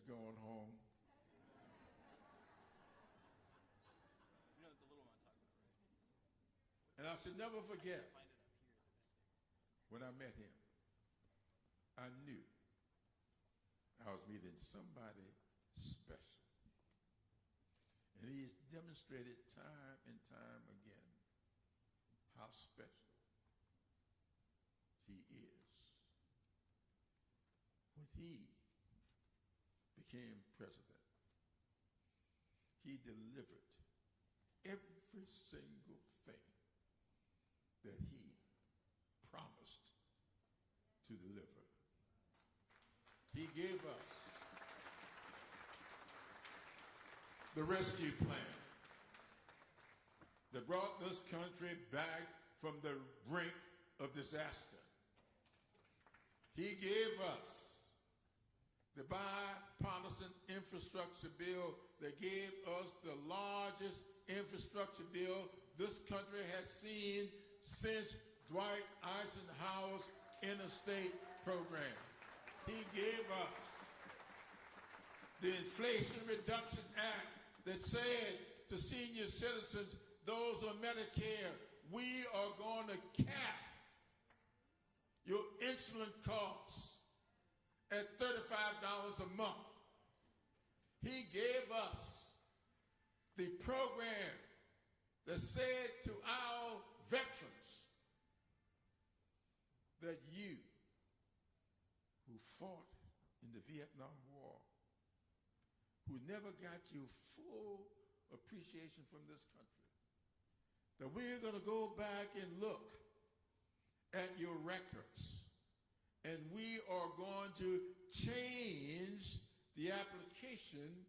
going home. You know the little one I'm talking about, right? And I should never forget Find it up here. Is it back there? when I met him. I knew I was meeting somebody special. And he's demonstrated time and time again how special he is. When he became president, he delivered every single thing that he promised to deliver. He gave us the rescue plan that brought this country back from the brink of disaster. He gave us the bipartisan infrastructure bill that gave us the largest infrastructure bill this country has seen since Dwight Eisenhower's interstate program. He gave us the Inflation Reduction Act that said to senior citizens, those on Medicare, we are going to cap your insulin costs at $35 a month. He gave us the program that said to our veterans that you who fought in the Vietnam War, who never got your full appreciation from this country, that we're going to go back and look at your records, and we are going to change the application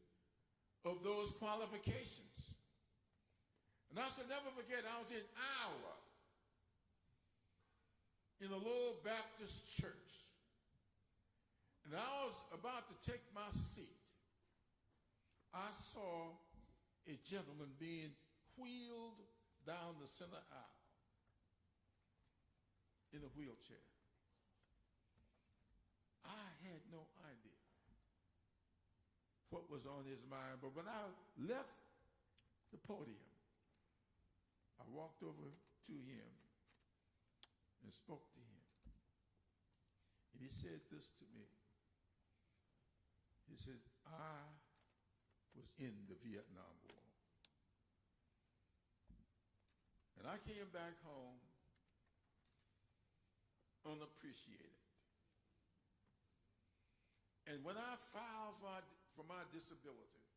of those qualifications. And I shall never forget, I was in Iowa in a little Baptist church, and I was about to take my seat. I saw a gentleman being wheeled down the center aisle in a wheelchair. I had no idea what was on his mind, but when I left the podium, I walked over to him and spoke to him. And he said this to me. He said, I was in the Vietnam War. And I came back home unappreciated. And when I filed for my disability,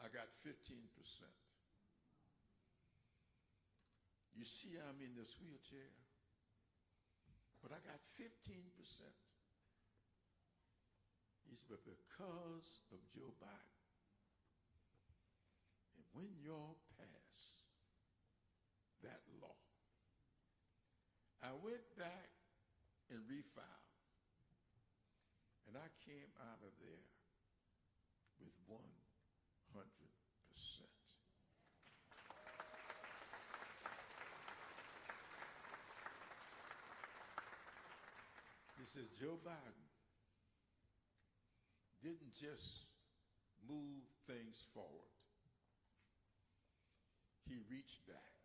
I got 15%. You see, I'm in this wheelchair, but I got 15%. He said, but because of Joe Biden, and when y'all pass that law, I went back and refiled, and I came out of there with 100%. He says, Joe Biden didn't just move things forward. He reached back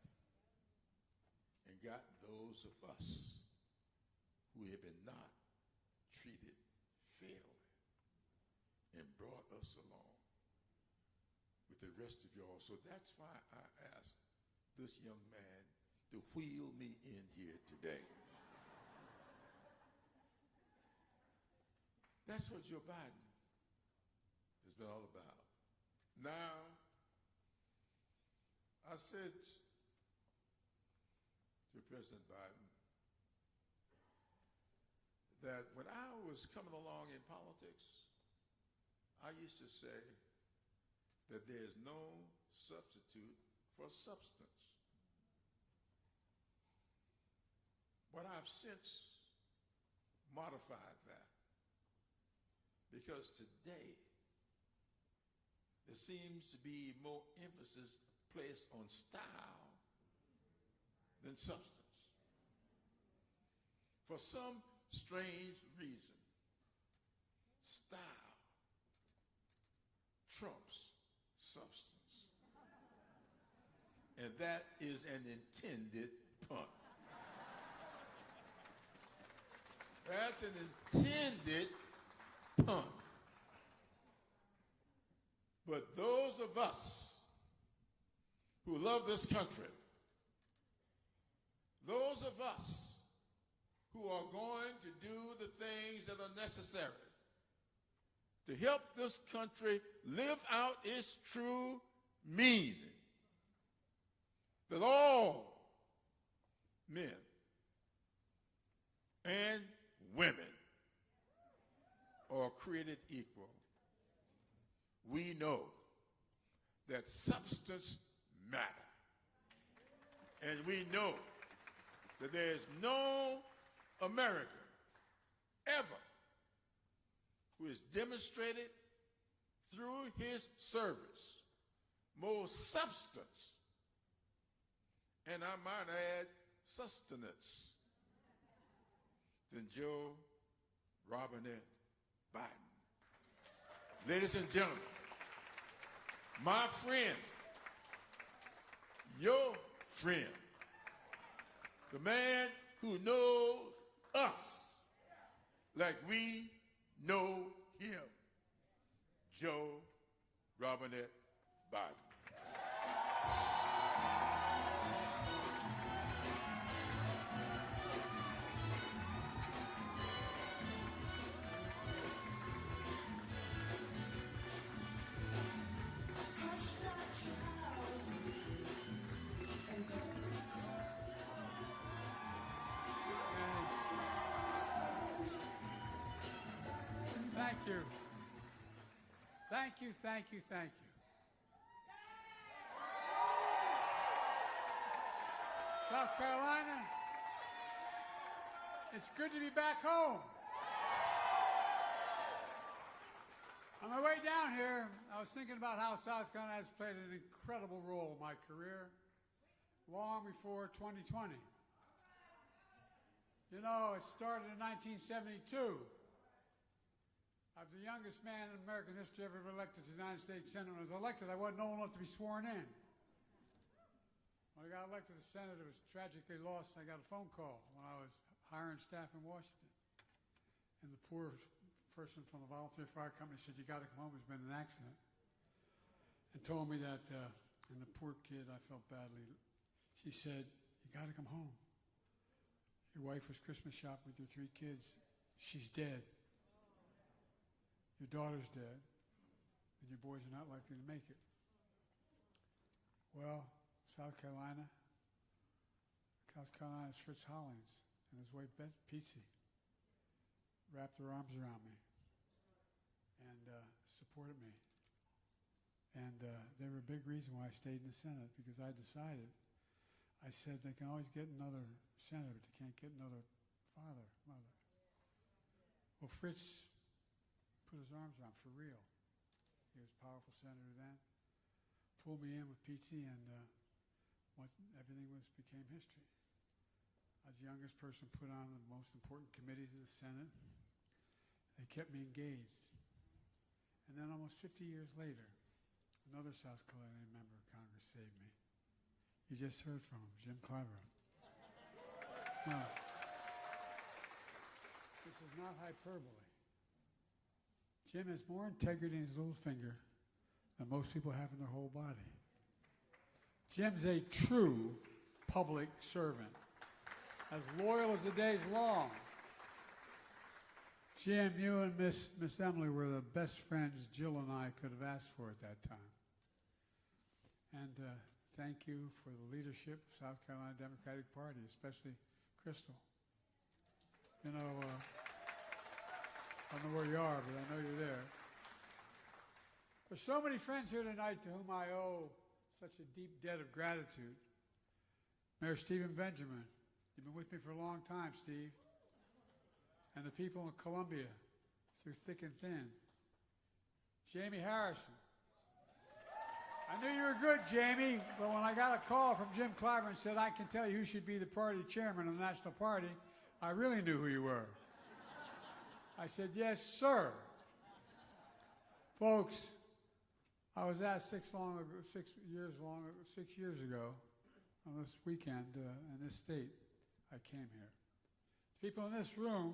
and got those of us who had been not treated fairly and brought us along with the rest of y'all. So that's why I asked this young man to wheel me in here today. That's what Joe Biden has been all about. Now, I said to President Biden that when I was coming along in politics, I used to say that there's no substitute for substance. But I've since modified that, because today there seems to be more emphasis placed on style than substance. For some strange reason, style trumps substance. And that is an intended pun. That's an intended pun. But those of us who love this country, those of us who are going to do the things that are necessary to help this country live out its true meaning, that all men and women are created equal, we know that substance matters. And we know that there is no American ever who has demonstrated through his service more substance, and I might add sustenance, than Joe Robinette Biden. Ladies and gentlemen, my friend, your friend, the man who knows us like we know him, Joe Robinette Biden. Thank you. Thank you, thank you, thank you. South Carolina, it's good to be back home. On my way down here, I was thinking about how South Carolina has played an incredible role in my career long before 2020. You know, it started in 1972. I was the youngest man in American history ever elected to the United States Senate. When I was elected, I wasn't old enough to be sworn in. When I got elected to the Senate, it was tragically lost. I got a phone call when I was hiring staff in Washington. And the poor person from the volunteer fire company said, "You got to come home, there's been an accident." And told me that, and the poor kid, I felt badly. She said, "You got to come home. Your wife was Christmas shopping with your 3 kids. She's dead. Your daughter's dead, and your boys are not likely to make it." Well, South Carolina's Fritz Hollings and his wife Petsy wrapped their arms around me and supported me. And they were a big reason why I stayed in the Senate, because I decided, I said, they can always get another senator, but they can't get another father, mother. Well, Fritz put his arms around for real. He was a powerful senator then. Pulled me in with PT, and everything became history. I was the youngest person put on the most important committees of the Senate. They kept me engaged. And then almost 50 years later, another South Carolinian member of Congress saved me. You just heard from him, Jim Clyburn. Now, this is not hyperbole. Jim has more integrity in his little finger than most people have in their whole body. Jim's a true public servant, as loyal as the day's long. Jim, you and Miss Emily were the best friends Jill and I could have asked for at that time. And thank you for the leadership of South Carolina Democratic Party, especially Crystal. You know, I don't know where you are, but I know you're there. There's so many friends here tonight to whom I owe such a deep debt of gratitude. Mayor Stephen Benjamin, you've been with me for a long time, Steve. And the people in Columbia, through thick and thin. Jamie Harrison. I knew you were good, Jamie, but when I got a call from Jim Clyburn and said, "I can tell you who should be the party chairman of the National Party," I really knew who you were. I said, "Yes, sir." Folks, I was asked 6 years ago on this weekend in this state. I came here. People in this room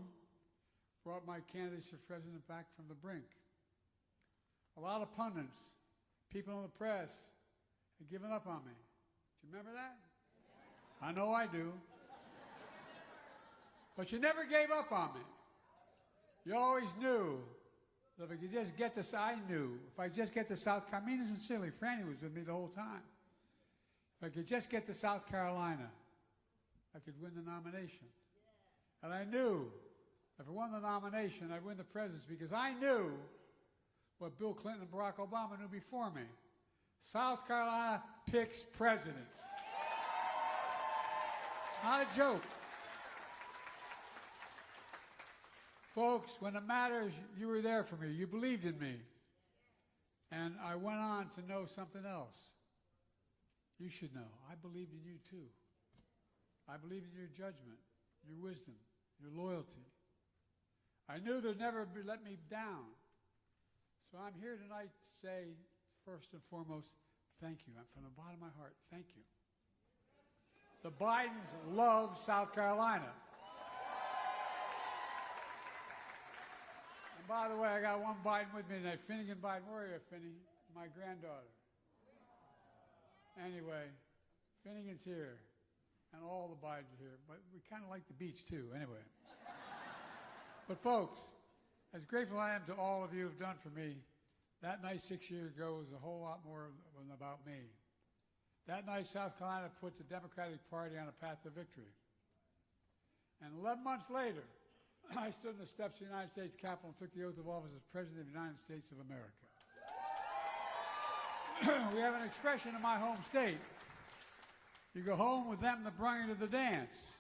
brought my candidacy for president back from the brink. A lot of pundits, people in the press, had given up on me. Do you remember that? I know I do. But you never gave up on me. You always knew that if I could just get this, I knew, if I just get to South Carolina, I mean sincerely, Franny was with me the whole time. If I could just get to South Carolina, I could win the nomination. And I knew if I won the nomination, I'd win the presidency because I knew what Bill Clinton and Barack Obama knew before me. South Carolina picks presidents. Not a joke. Folks, when it matters, you were there for me. You believed in me. And I went on to know something else. You should know. I believed in you too. I believed in your judgment, your wisdom, your loyalty. I knew they'd never let me down. So I'm here tonight to say, first and foremost, thank you. From the bottom of my heart, thank you. The Bidens love South Carolina. And by the way, I got one Biden with me tonight. Finnegan Biden. Where are you, Finny? My granddaughter. Anyway, Finnegan's here. And all the Bidens are here. But we kind of like the beach, too. Anyway. But folks, as grateful I am to all of you who've done for me, that night 6 years ago was a whole lot more than about me. That night, South Carolina put the Democratic Party on a path to victory. And 11 months later, I stood in the steps of the United States Capitol and took the oath of office as President of the United States of America. We have an expression in my home state. You go home with them that brought you to the dance.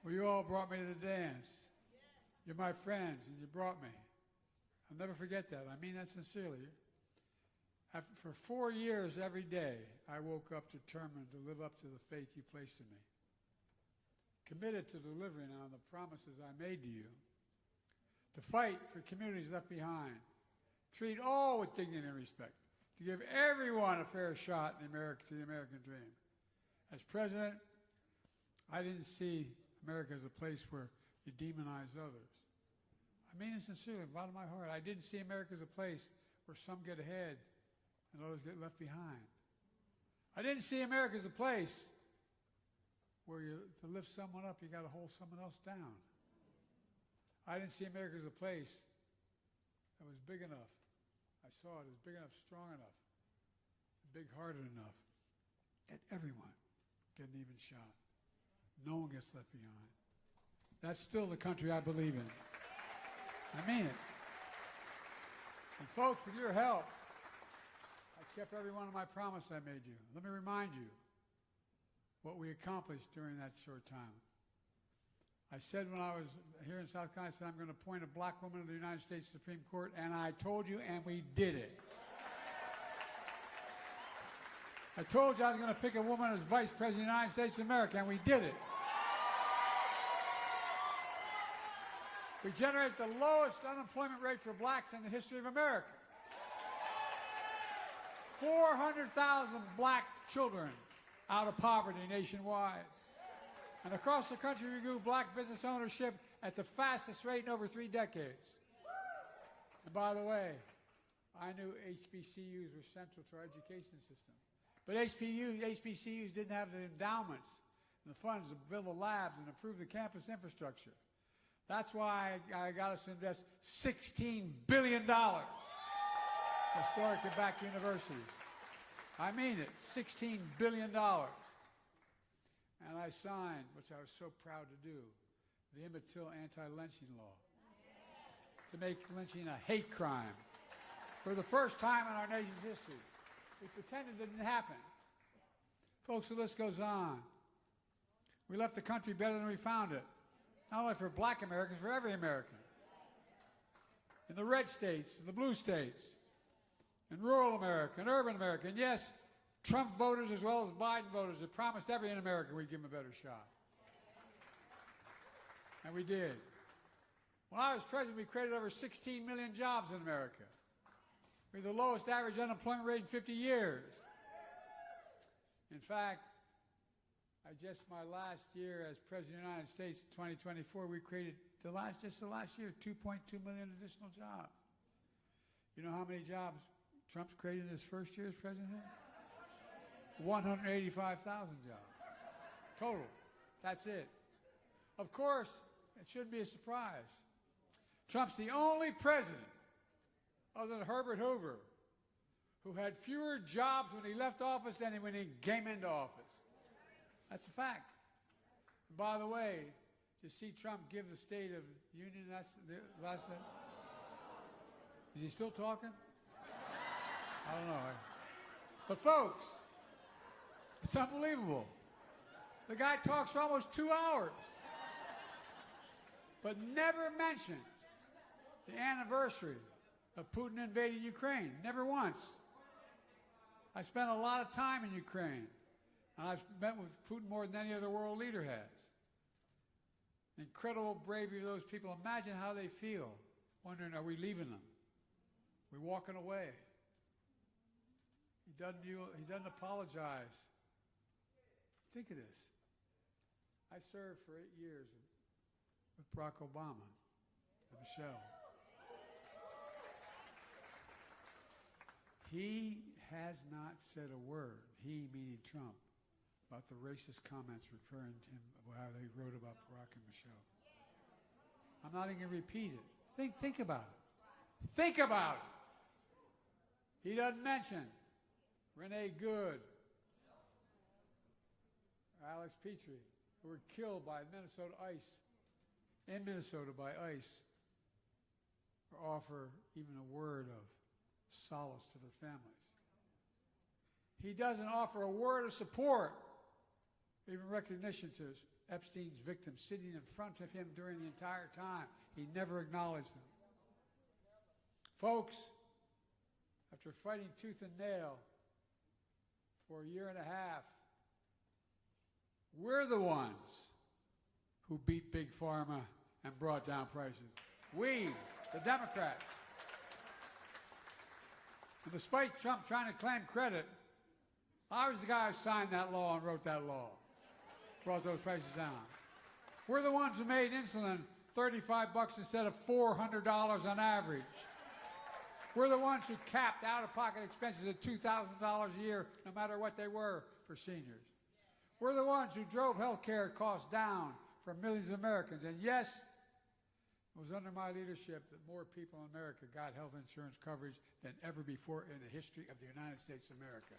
Well, you all brought me to the dance. You're my friends, and you brought me. I'll never forget that. I mean that sincerely. For 4 years every day, I woke up determined to live up to the faith you placed in me. Committed to delivering on the promises I made to you. To fight for communities left behind. Treat all with dignity and respect. To give everyone a fair shot in to the American dream. As president, I didn't see America as a place where you demonize others. I mean it sincerely, from the bottom of my heart. I didn't see America as a place where some get ahead and others get left behind. I didn't see America as a place where to lift someone up, you got to hold someone else down. I didn't see America as a place that was big enough. I saw it as big enough, strong enough, big-hearted enough that everyone get an even shot. No one gets left behind. That's still the country I believe in. I mean it. And folks, with your help, I kept every one of my promises I made you. Let me remind you what we accomplished during that short time. I said when I was here in South Carolina, I said I'm going to appoint a black woman to the United States Supreme Court, and I told you, and we did it. I told you I was going to pick a woman as Vice President of the United States of America, and we did it. We generated the lowest unemployment rate for blacks in the history of America. 400,000 black children out of poverty nationwide. And across the country, we grew black business ownership at the fastest rate in over 3 decades. And by the way, I knew HBCUs were central to our education system. But HBCUs didn't have the endowments and the funds to build the labs and improve the campus infrastructure. That's why I got us to invest $16 billion in historically black universities. I mean it, $16 billion. And I signed, which I was so proud to do, the Emmett Till anti-lynching law to make lynching a hate crime for the first time in our nation's history. We pretended it didn't happen. Folks, the list goes on. We left the country better than we found it. Not only for black Americans, for every American. In the red states, in the blue states, in rural America, in urban America, and yes, Trump voters as well as Biden voters have promised every in America we'd give them a better shot. And we did. When I was president, we created over 16 million jobs in America. We have the lowest average unemployment rate in 50 years. In fact, my last year as President of the United States, 2024, we created just the last year, 2.2 million additional jobs. You know how many jobs Trump's created in his first year as president? 185,000 jobs. Total. That's it. Of course, it shouldn't be a surprise. Trump's the only president, other than Herbert Hoover, who had fewer jobs when he left office than when he came into office. That's a fact. And by the way, you see Trump give the State of the Union last night? Is he still talking? I don't know. But folks, it's unbelievable. The guy talks for almost 2 hours, but never mentions the anniversary of Putin invading Ukraine. Never once. I spent a lot of time in Ukraine. I've met with Putin more than any other world leader has. Incredible bravery of those people. Imagine how they feel, wondering, are we leaving them? We're walking away. He doesn't apologize. Think of this. I served for 8 years with Barack Obama and Michelle. He has not said a word, he meaning Trump, about the racist comments referring to him, how they wrote about Barack and Michelle. I'm not even going to repeat it. Think about it. Think about it. He doesn't mention Renee Good, Alex Petrie, who were killed by Minnesota ICE, in Minnesota by ICE, or offer even a word of solace to their families. He doesn't offer a word of support, even recognition to Epstein's victims sitting in front of him during the entire time. He never acknowledged them. Folks, after fighting tooth and nail for a year and a half, we're the ones who beat Big Pharma and brought down prices. We, the Democrats. And despite Trump trying to claim credit, I was the guy who signed that law and wrote that law, brought those prices down. We're the ones who made insulin $35 instead of $400 on average. We're the ones who capped out-of-pocket expenses at $2,000 a year, no matter what they were, for seniors. We're the ones who drove health care costs down for millions of Americans. And yes, it was under my leadership that more people in America got health insurance coverage than ever before in the history of the United States of America.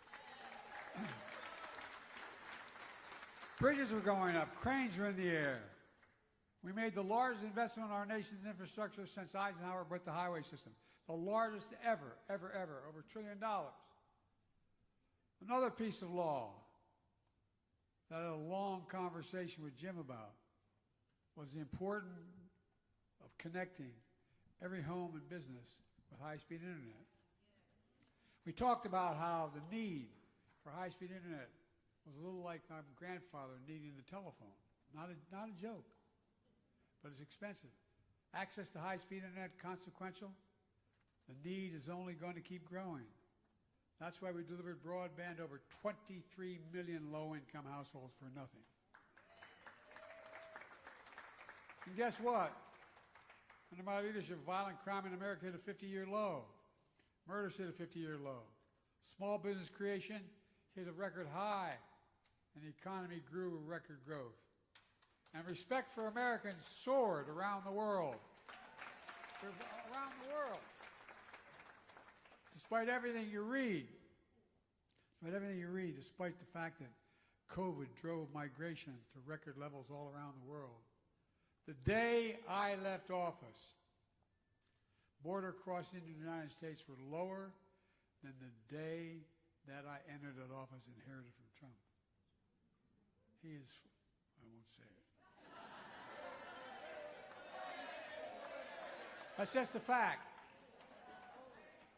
Bridges were going up. Cranes were in the air. We made the largest investment in our nation's infrastructure since Eisenhower built the highway system. The largest ever, over $1 trillion. Another piece of law that I had a long conversation with Jim about was the importance of connecting every home and business with high-speed internet. We talked about how the need for high-speed internet was a little like my grandfather needing a telephone. Not a joke, but it's expensive. Access to high-speed internet, consequential. The need is only going to keep growing. That's why we delivered broadband to over 23 million low-income households for nothing. And guess what? Under my leadership, violent crime in America hit a 50-year low. Murders hit a 50-year low. Small business creation hit a record high, and the economy grew with record growth. And respect for Americans soared around the world. Around the world. Despite everything you read, despite the fact that COVID drove migration to record levels all around the world, the day I left office, border crossing into the United States were lower than the day that I entered that office inherited from Trump. He is, I won't say it. That's just a fact.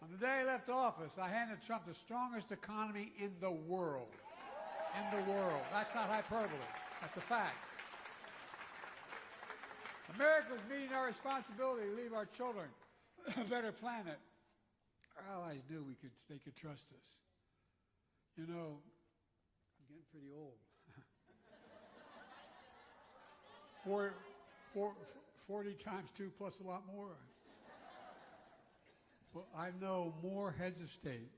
On the day I left office, I handed Trump the strongest economy in the world. In the world. That's not hyperbole. That's a fact. America is meeting our responsibility to leave our children a better planet. Our allies knew they could trust us. You know, I'm getting pretty old. 40 times 2 plus a lot more. Well, I know more heads of state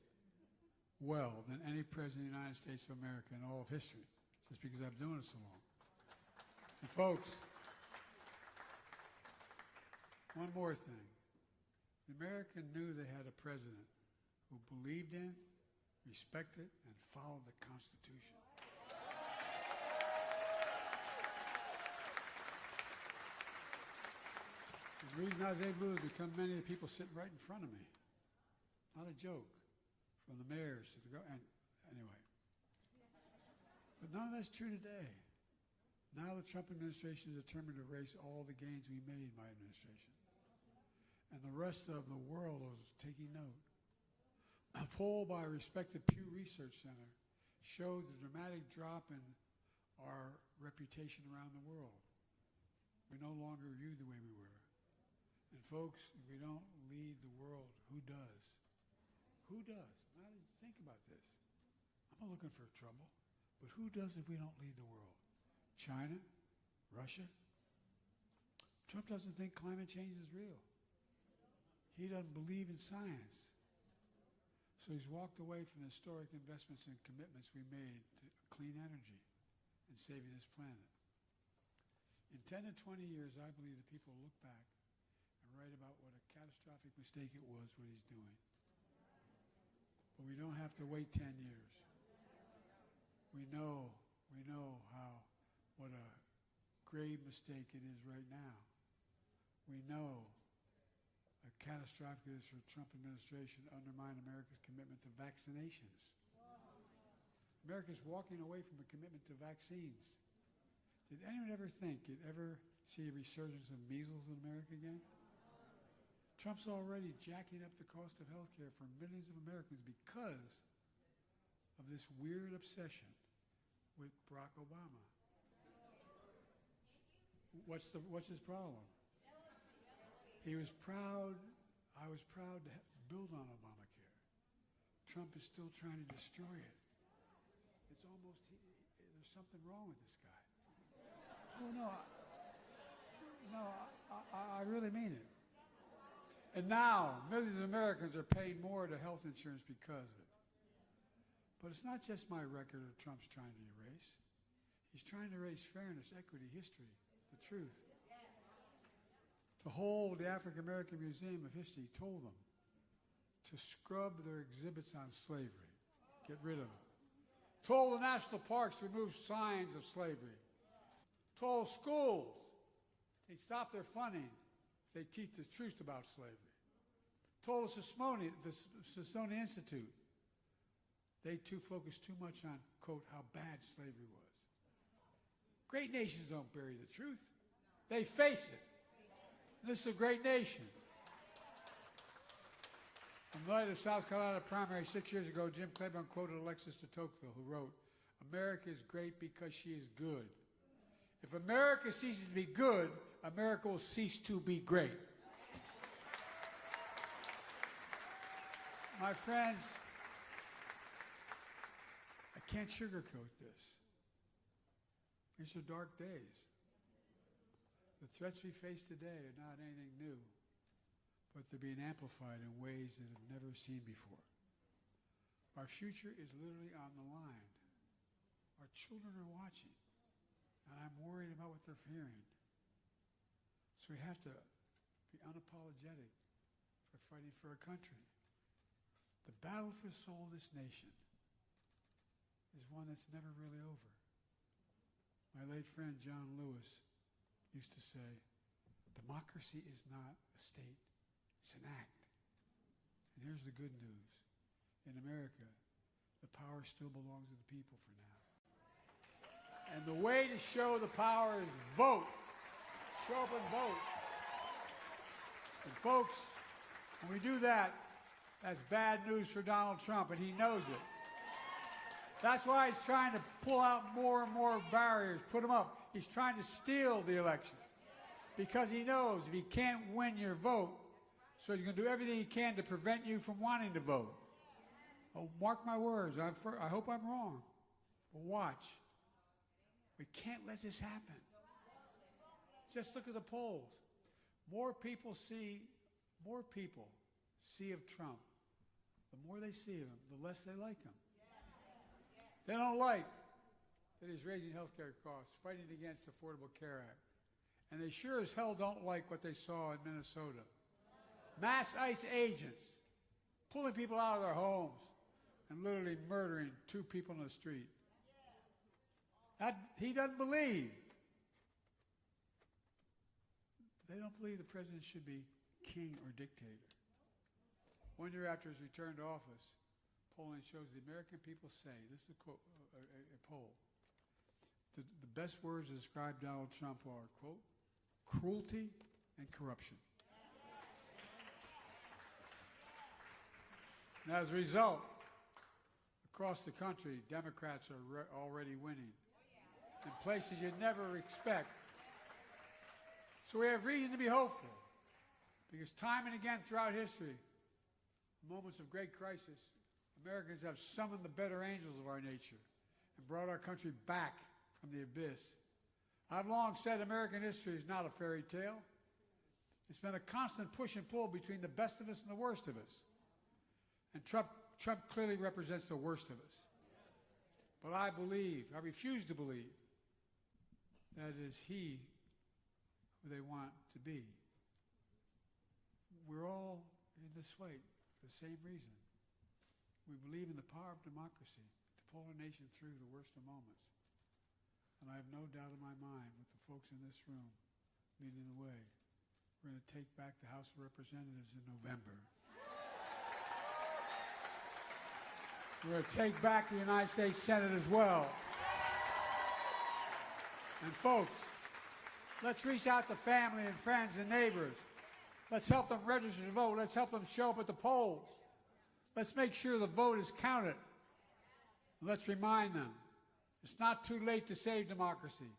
well than any president of the United States of America in all of history, just because I've been doing it so long. And folks, one more thing. The American knew they had a president who believed in, respected, and followed the Constitution. The reason I was able to become many of the people sitting right in front of me. Not a joke. From the mayors to the anyway. But none of that's true today. Now the Trump administration is determined to erase all the gains we made in my administration. And the rest of the world is taking note. A poll by a respected Pew Research Center showed the dramatic drop in our reputation around the world. We're no longer viewed the way we were. And folks, if we don't lead the world, who does? Who does? Now, think about this. I'm not looking for trouble, but who does if we don't lead the world? China? Russia? Trump doesn't think climate change is real. He doesn't believe in science. So he's walked away from the historic investments and commitments we made to clean energy and saving this planet. In 10 to 20 years, I believe the people will look back and write about what a catastrophic mistake it was, what he's doing. But we don't have to wait 10 years. We know what a grave mistake it is right now. We know how catastrophic it is for the Trump administration to undermine America's commitment to vaccinations. America's walking away from a commitment to vaccines. Did anyone ever think you'd ever see a resurgence of measles in America again? Trump's already jacking up the cost of health care for millions of Americans because of this weird obsession with Barack Obama. What's his problem? He was proud, I was proud to build on Obamacare. Trump is still trying to destroy it. It's almost, there's something wrong with this guy. Oh, no, I really mean it. And now, millions of Americans are paying more to health insurance because of it. But it's not just my record that Trump's trying to erase. He's trying to erase fairness, equity, history, the truth. The whole, the African American Museum of History told them to scrub their exhibits on slavery, get rid of them. Told the national parks to remove signs of slavery. Told schools they stop their funding if they teach the truth about slavery. Told the Smithsonian Institute they too focused too much on, quote, how bad slavery was. Great nations don't bury the truth. They face it. This is a great nation. In light of South Carolina primary 6 years ago, Jim Claiborne quoted Alexis de Tocqueville, who wrote, "America is great because she is good. If America ceases to be good, America will cease to be great." My friends, I can't sugarcoat this. These are dark days. The threats we face today are not anything new, but they're being amplified in ways that have never seen before. Our future is literally on the line. Our children are watching, and I'm worried about what they're hearing. So we have to be unapologetic for fighting for our country. The battle for the soul of this nation is one that's never really over. My late friend John Lewis used to say, democracy is not a state, it's an act. And here's the good news. In America, the power still belongs to the people for now. And the way to show the power is vote. Show up and vote. And folks, when we do that, that's bad news for Donald Trump, and he knows it. That's why he's trying to pull out more and more barriers, put them up. He's trying to steal the election because he knows if he can't win your vote, So he's going to do everything he can to prevent you from wanting to vote. Oh, mark my words. I hope I'm wrong. But watch. We can't let this happen. Just look at the polls. More people see of Trump. The more they see of him, the less they like him. They don't like that he's raising health care costs, fighting against the Affordable Care Act. And they sure as hell don't like what they saw in Minnesota. Mass ICE agents pulling people out of their homes and literally murdering 2 people in the street. He doesn't believe. They don't believe the president should be king or dictator. 1 year after his return to office, polling shows the American people say, this is a poll, the best words to describe Donald Trump are, quote, cruelty and corruption. And as a result, across the country, Democrats are already winning in places you'd never expect. So we have reason to be hopeful, because time and again throughout history, moments of great crisis, Americans have summoned the better angels of our nature and brought our country back from the abyss. I've long said American history is not a fairy tale. It's been a constant push and pull between the best of us and the worst of us. And Trump clearly represents the worst of us. But I refuse to believe that it is he who they want to be. We're all in this fight for the same reason. We believe in the power of democracy to pull our nation through the worst of moments. And I have no doubt in my mind, with the folks in this room leading the way, we're going to take back the House of Representatives in November. We're going to take back the United States Senate as well. And folks, let's reach out to family and friends and neighbors. Let's help them register to vote. Let's help them show up at the polls. Let's make sure the vote is counted. Let's remind them, it's not too late to save democracy.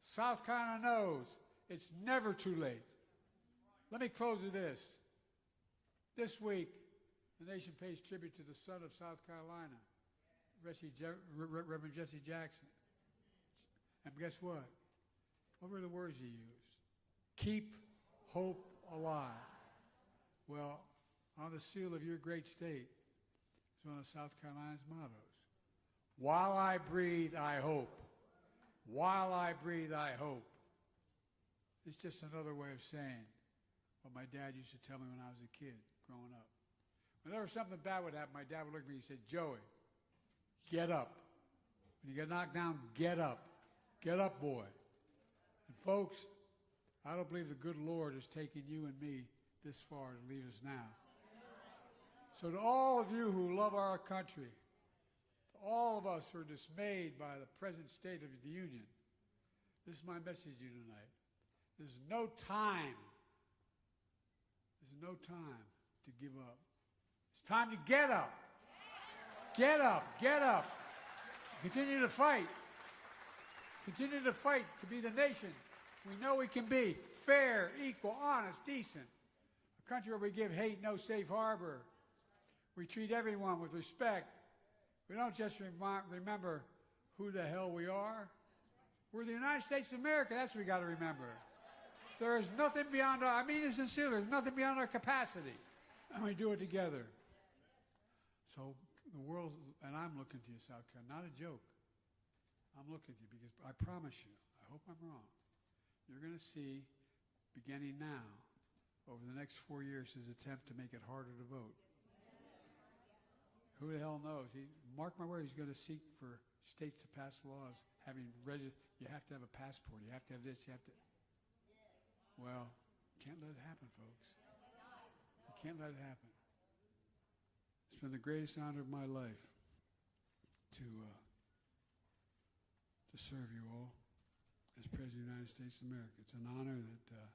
South Carolina knows it's never too late. Let me close with this. This week, the nation pays tribute to the son of South Carolina, Reverend Jesse Jackson. And guess what? What were the words he used? Keep hope alive. Well, on the seal of your great state is one of South Carolina's mottos. While I breathe, I hope. While I breathe, I hope. It's just another way of saying what my dad used to tell me when I was a kid growing up. Whenever something bad would happen, my dad would look at me and say, Joey, get up. When you get knocked down, get up. Get up, boy. And folks, I don't believe the good Lord has taken you and me this far to leave us now. So to all of you who love our country, to all of us who are dismayed by the present state of the Union, this is my message to you tonight. There's no time. There's no time to give up. It's time to get up. Get up. Get up. Continue to fight. Continue to fight to be the nation we know we can be. Fair, equal, honest, decent. A country where we give hate no safe harbor. We treat everyone with respect. We don't just remember who the hell we are. We're the United States of America. That's what we got to remember. There is nothing beyond our, I mean it sincerely, there's nothing beyond our capacity. And we do it together. So the world, and I'm looking to you, South Carolina, not a joke. I'm looking to you because I promise you, I hope I'm wrong, you're going to see, beginning now, over the next 4 years, his attempt to make it harder to vote. Who the hell knows? Mark my word, he's going to seek for states to pass laws having you have to have a passport, you have to have this, you have to. Well, can't let it happen, folks. You can't let it happen. It's been the greatest honor of my life to serve you all as President of the United States of America. It's an honor that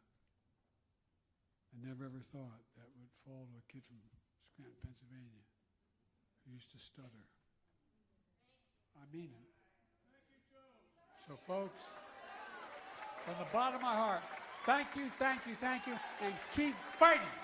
I never ever thought that would fall to a kid from Scranton, Pennsylvania, who used to stutter. I mean it. So, folks, from the bottom of my heart, thank you, thank you, thank you, and keep fighting.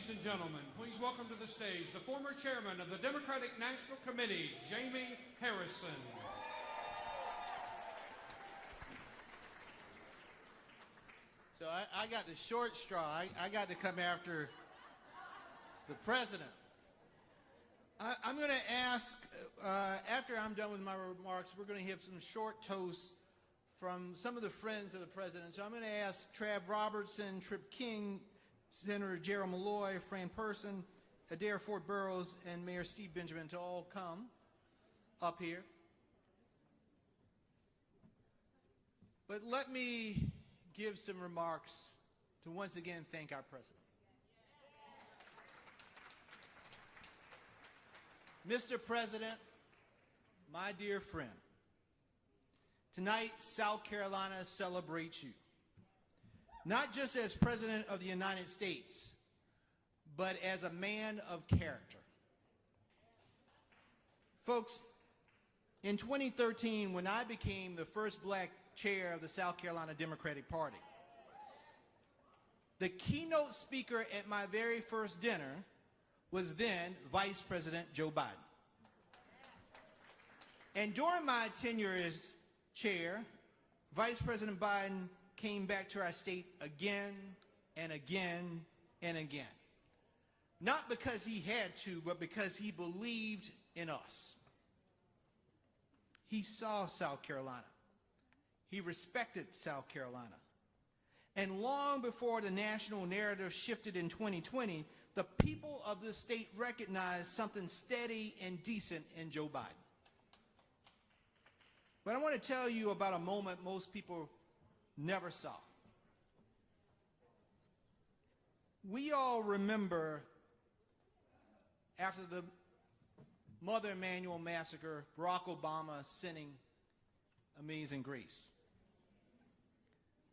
Ladies and gentlemen, please welcome to the stage the former chairman of the Democratic National Committee, Jamie Harrison. So I got the short straw. I got to come after the president. I'm going to ask, after I'm done with my remarks, we're going to have some short toasts from some of the friends of the president. So I'm going to ask Trav Robertson, Trip King, Senator Gerald Malloy, Fran Person, Adair Ford Burrows, and Mayor Steve Benjamin to all come up here. But let me give some remarks to once again thank our president. Mr. President, my dear friend, tonight South Carolina celebrates you. Not just as President of the United States, but as a man of character. Folks, in 2013, when I became the first black chair of the South Carolina Democratic Party, the keynote speaker at my very first dinner was then Vice President Joe Biden. And during my tenure as chair, Vice President Biden came back to our state again and again and again. Not because he had to, but because he believed in us. He saw South Carolina. He respected South Carolina. And long before the national narrative shifted in 2020, the people of this state recognized something steady and decent in Joe Biden. But I want to tell you about a moment most people never saw. We all remember after the Mother Emanuel massacre, Barack Obama singing Amazing Grace.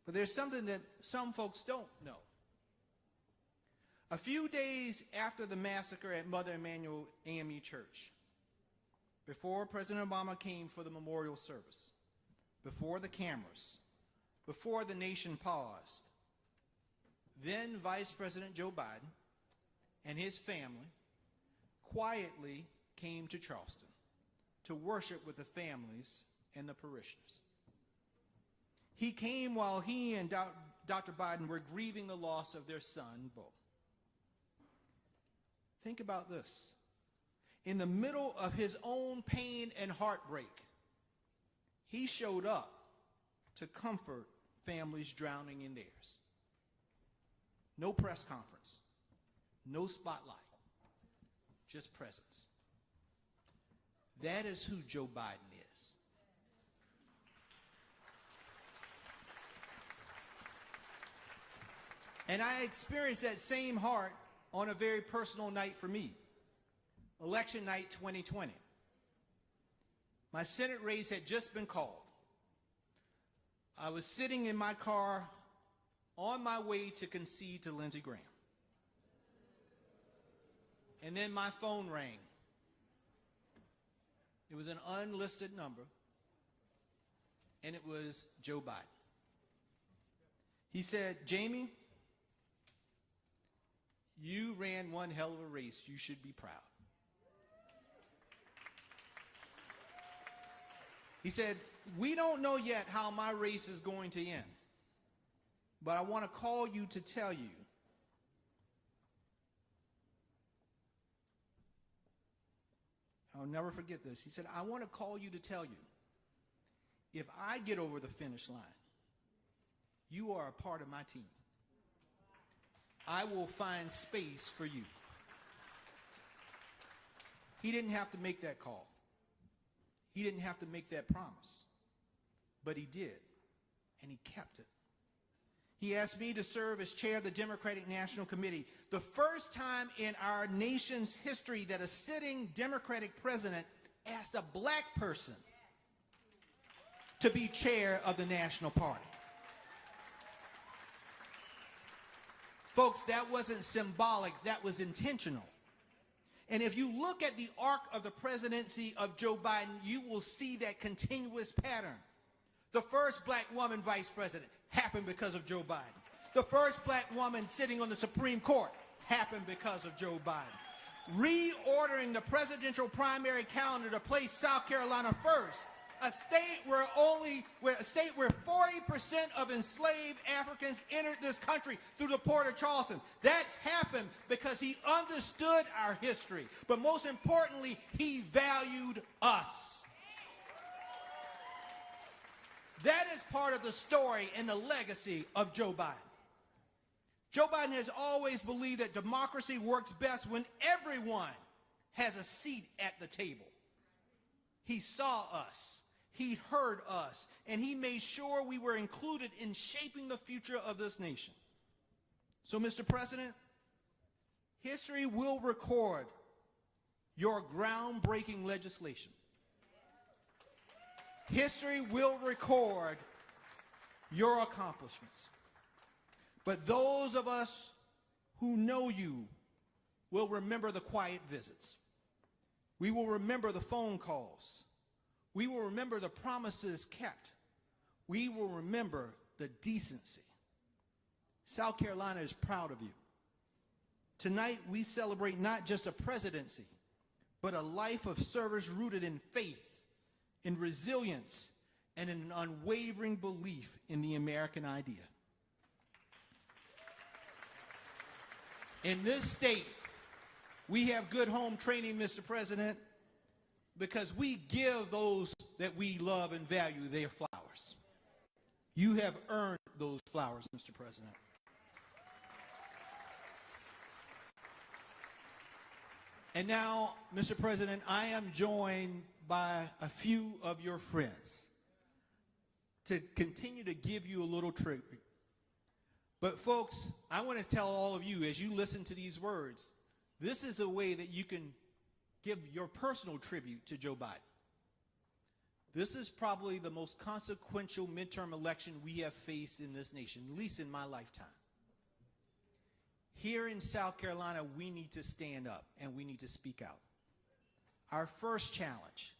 But there's something that some folks don't know. A few days after the massacre at Mother Emanuel AME Church, before President Obama came for the memorial service, before the cameras, before the nation paused, then Vice President Joe Biden and his family quietly came to Charleston to worship with the families and the parishioners. He came while he and Dr. Biden were grieving the loss of their son, Bo. Think about this. In the middle of his own pain and heartbreak, he showed up to comfort families drowning in theirs. No press conference, no spotlight, just presence. That is who Joe Biden is. And I experienced that same heart on a very personal night for me, election night 2020. My Senate race had just been called. I was sitting in my car on my way to concede to Lindsey Graham. And then my phone rang. It was an unlisted number, and it was Joe Biden. He said, "Jamie, you ran one hell of a race. You should be proud." He said, "We don't know yet how my race is going to end, but I want to call you to tell you I'll never forget this. He said, "I want to call you to tell you, if I get over the finish line, you are a part of my team. I will find space for you." He didn't have to make that call. He didn't have to make that promise. But he did, and he kept it. He asked me to serve as chair of the Democratic National Committee, the first time in our nation's history that a sitting Democratic president asked a black person to be chair of the National Party. Folks, that wasn't symbolic, that was intentional. And if you look at the arc of the presidency of Joe Biden, you will see that continuous pattern. The first black woman vice president happened because of Joe Biden. The first black woman sitting on the Supreme Court happened because of Joe Biden. Reordering the presidential primary calendar to place South Carolina first, a state where 40% of enslaved Africans entered this country through the port of Charleston. That happened because he understood our history, but most importantly, he valued us. That is part of the story and the legacy of Joe Biden. Joe Biden has always believed that democracy works best when everyone has a seat at the table. He saw us, he heard us, and he made sure we were included in shaping the future of this nation. So, Mr. President, history will record your groundbreaking legislation. History will record your accomplishments. But those of us who know you will remember the quiet visits. We will remember the phone calls. We will remember the promises kept. We will remember the decency. South Carolina is proud of you. Tonight, we celebrate not just a presidency, but a life of service rooted in faith, in resilience, and in an unwavering belief in the American idea. In this state, we have good home training, Mr. President, because we give those that we love and value their flowers. You have earned those flowers, Mr. President. And now, Mr. President, I am joined by a few of your friends to continue to give you a little tribute. But folks, I want to tell all of you, as you listen to these words, this is a way that you can give your personal tribute to Joe Biden. This is probably the most consequential midterm election we have faced in this nation, at least in my lifetime. Here in South Carolina, we need to stand up and we need to speak out. Our first challenge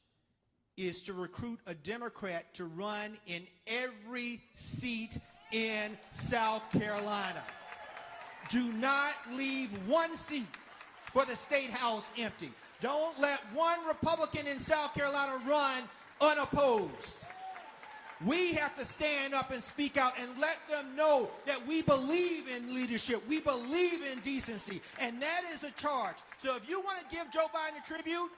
is to recruit a Democrat to run in every seat in South Carolina. Do not leave one seat for the State House empty. Don't let one Republican in South Carolina run unopposed. We have to stand up and speak out and let them know that we believe in leadership. We believe in decency. And that is a charge. So if you want to give Joe Biden a tribute,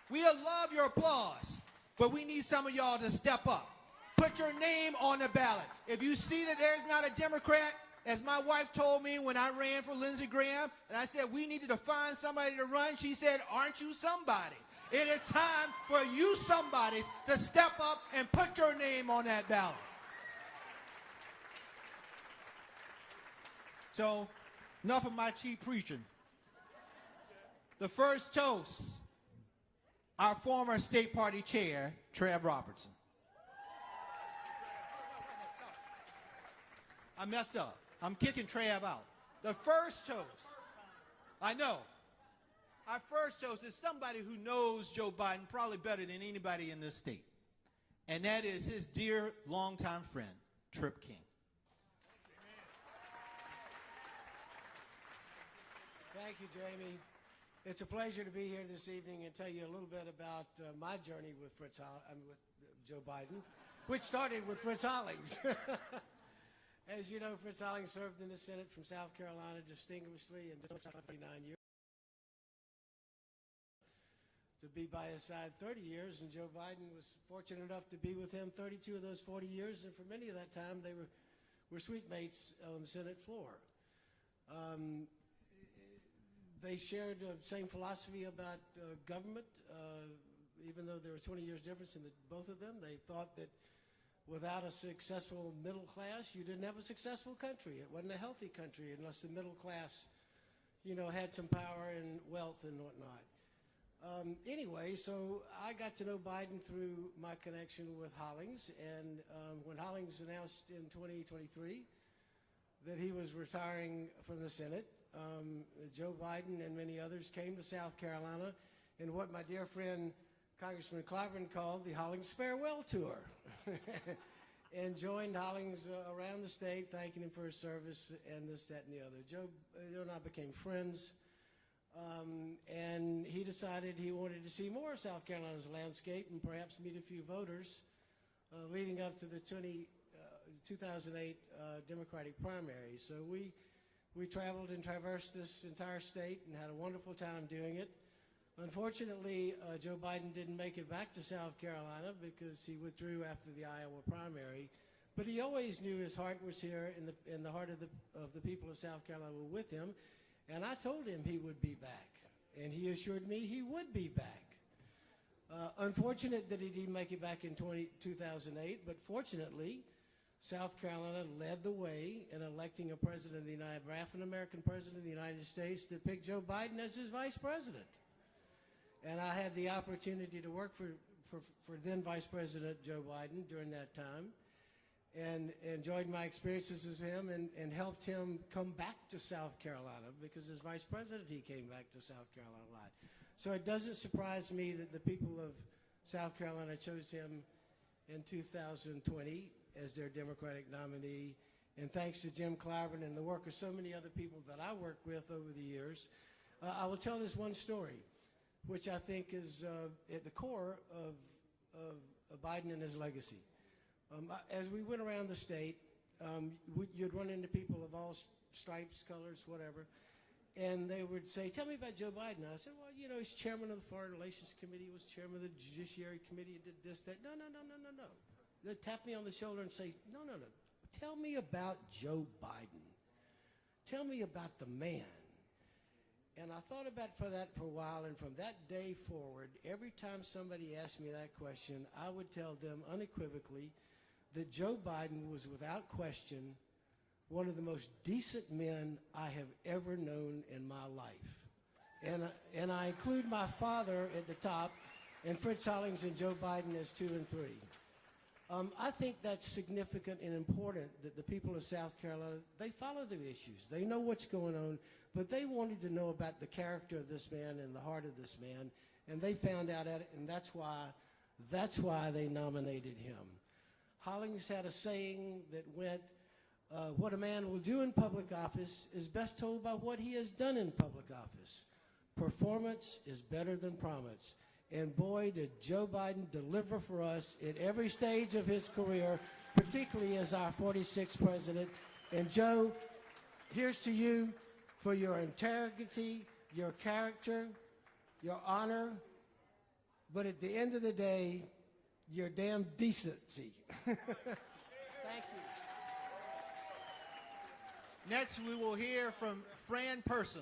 we'll love your applause. But we need some of y'all to step up. Put your name on the ballot. If you see that there's not a Democrat, as my wife told me when I ran for Lindsey Graham, and I said we needed to find somebody to run, she said, aren't you somebody? It is time for you somebodies to step up and put your name on that ballot. So, enough of my cheap preaching. The first toast, our former state party chair, Trev Robertson. I messed up. I'm kicking Trev out. The first toast, I know. Our first toast is somebody who knows Joe Biden probably better than anybody in this state. And that is his dear longtime friend, Trip King. Thank you, Jamie. It's a pleasure to be here this evening and tell you a little bit about my journey with with Joe Biden, which started with Fritz Hollings. As you know, Fritz Hollings served in the Senate from South Carolina distinguishedly and 29 years. To be by his side 30 years, and Joe Biden was fortunate enough to be with him 32 of those 40 years, and for many of that time, they were sweet mates on the Senate floor. They shared the same philosophy about government, even though there was 20 years difference in both of them. They thought that without a successful middle class, you didn't have a successful country. It wasn't a healthy country unless the middle class, had some power and wealth and whatnot. Anyway, so I got to know Biden through my connection with Hollings, and when Hollings announced in 2023 that he was retiring from the Senate, Joe Biden and many others came to South Carolina in what my dear friend Congressman Clyburn called the Hollings Farewell Tour. and joined Hollings around the state, thanking him for his service and this, that, and the other. Joe and I became friends, and he decided he wanted to see more of South Carolina's landscape and perhaps meet a few voters leading up to the 2008 Democratic primary. So we traveled and traversed this entire state and had a wonderful time doing it. Unfortunately, Joe Biden didn't make it back to South Carolina because he withdrew after the Iowa primary. But he always knew his heart was here, and the heart of the people of South Carolina were with him. And I told him he would be back, and he assured me he would be back. Unfortunate that he didn't make it back in 2008, but fortunately, South Carolina led the way in electing a president of the African-American president of the United States that picked Joe Biden as his vice president. And I had the opportunity to work for then Vice President Joe Biden during that time, and enjoyed my experiences with him and helped him come back to South Carolina, because as Vice President he came back to South Carolina a lot. So it doesn't surprise me that the people of South Carolina chose him in 2020 as their Democratic nominee. And thanks to Jim Clyburn and the work of so many other people that I worked with over the years, I will tell this one story, which I think is at the core of Biden and his legacy. As we went around the state, you'd run into people of all stripes, colors, whatever, and they would say, "Tell me about Joe Biden." I said, "Well, you know, he's chairman of the Foreign Relations Committee, he was chairman of the Judiciary Committee, he did this, that." No. They'd tap me on the shoulder and say, no. Tell me about Joe Biden. Tell me about the man. And I thought about that for a while, and from that day forward, every time somebody asked me that question, I would tell them unequivocally that Joe Biden was without question one of the most decent men I have ever known in my life. And I include my father at the top, and Fritz Hollings and Joe Biden as 2 and 3. I think that's significant and important that the people of South Carolina, they follow the issues. They know what's going on, but they wanted to know about the character of this man and the heart of this man, and they found out at it, and that's why they nominated him. Hollings had a saying that went, what a man will do in public office is best told by what he has done in public office. Performance is better than promise. And boy, did Joe Biden deliver for us at every stage of his career, particularly as our 46th president. And Joe, here's to you for your integrity, your character, your honor, but at the end of the day, your damn decency. Thank you. Next, we will hear from Fran Person.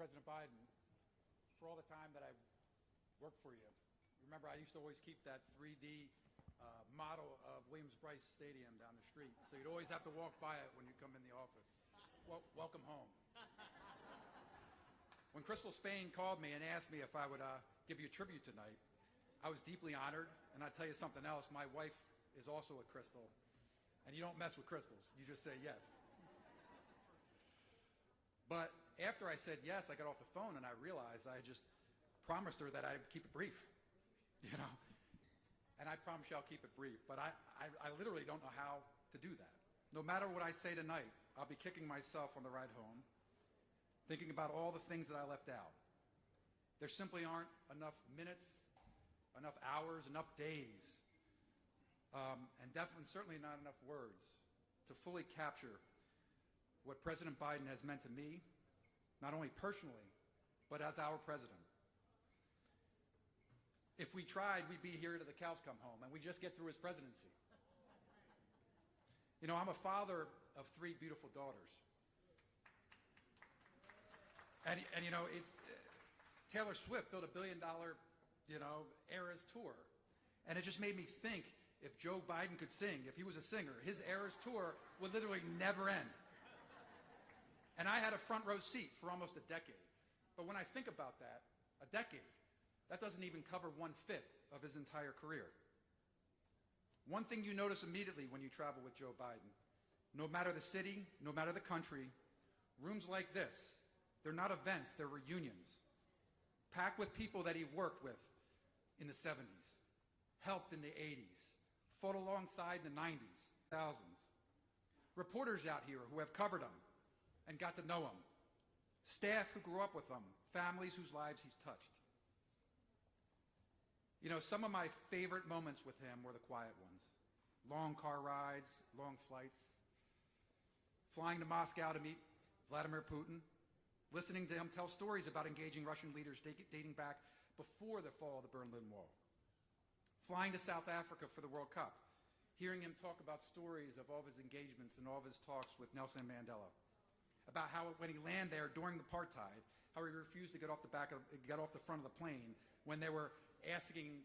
President Biden, for all the time that I worked for you, remember I used to always keep that 3D model of Williams-Brice Stadium down the street, so you'd always have to walk by it when you come in the office. Well, welcome home. When Crystal Spain called me and asked me if I would give you a tribute tonight, I was deeply honored, and I'll tell you something else. My wife is also a crystal, and you don't mess with crystals. You just say yes. But after I said yes, I got off the phone and I realized I had just promised her that I'd keep it brief, you know. And I promise you I'll keep it brief. But I literally don't know how to do that. No matter what I say tonight, I'll be kicking myself on the ride home, thinking about all the things that I left out. There simply aren't enough minutes, enough hours, enough days, and definitely certainly not enough words to fully capture what President Biden has meant to me, not only personally, but as our president. If we tried, we'd be here till the cows come home, and we just get through his presidency. You know, I'm a father of 3 beautiful daughters. And you know, Taylor Swift built a $1 billion, Eras tour. And it just made me think, if Joe Biden could sing, if he was a singer, his Eras tour would literally never end. And I had a front row seat for almost a decade. But when I think about that, a decade, that doesn't even cover 1/5 of his entire career. One thing you notice immediately when you travel with Joe Biden, no matter the city, no matter the country, rooms like this, they're not events, they're reunions. packed with people that he worked with in the 70s, helped in the 80s, fought alongside in the 90s, thousands. Reporters out here who have covered him and got to know him. Staff who grew up with him, families whose lives he's touched. You know, some of my favorite moments with him were the quiet ones. Long car rides, long flights, flying to Moscow to meet Vladimir Putin, listening to him tell stories about engaging Russian leaders dating back before the fall of the Berlin Wall, flying to South Africa for the World Cup, hearing him talk about stories of all of his engagements and all of his talks with Nelson Mandela, about how when he landed there during the apartheid, how he refused to get off the front of the plane when they were asking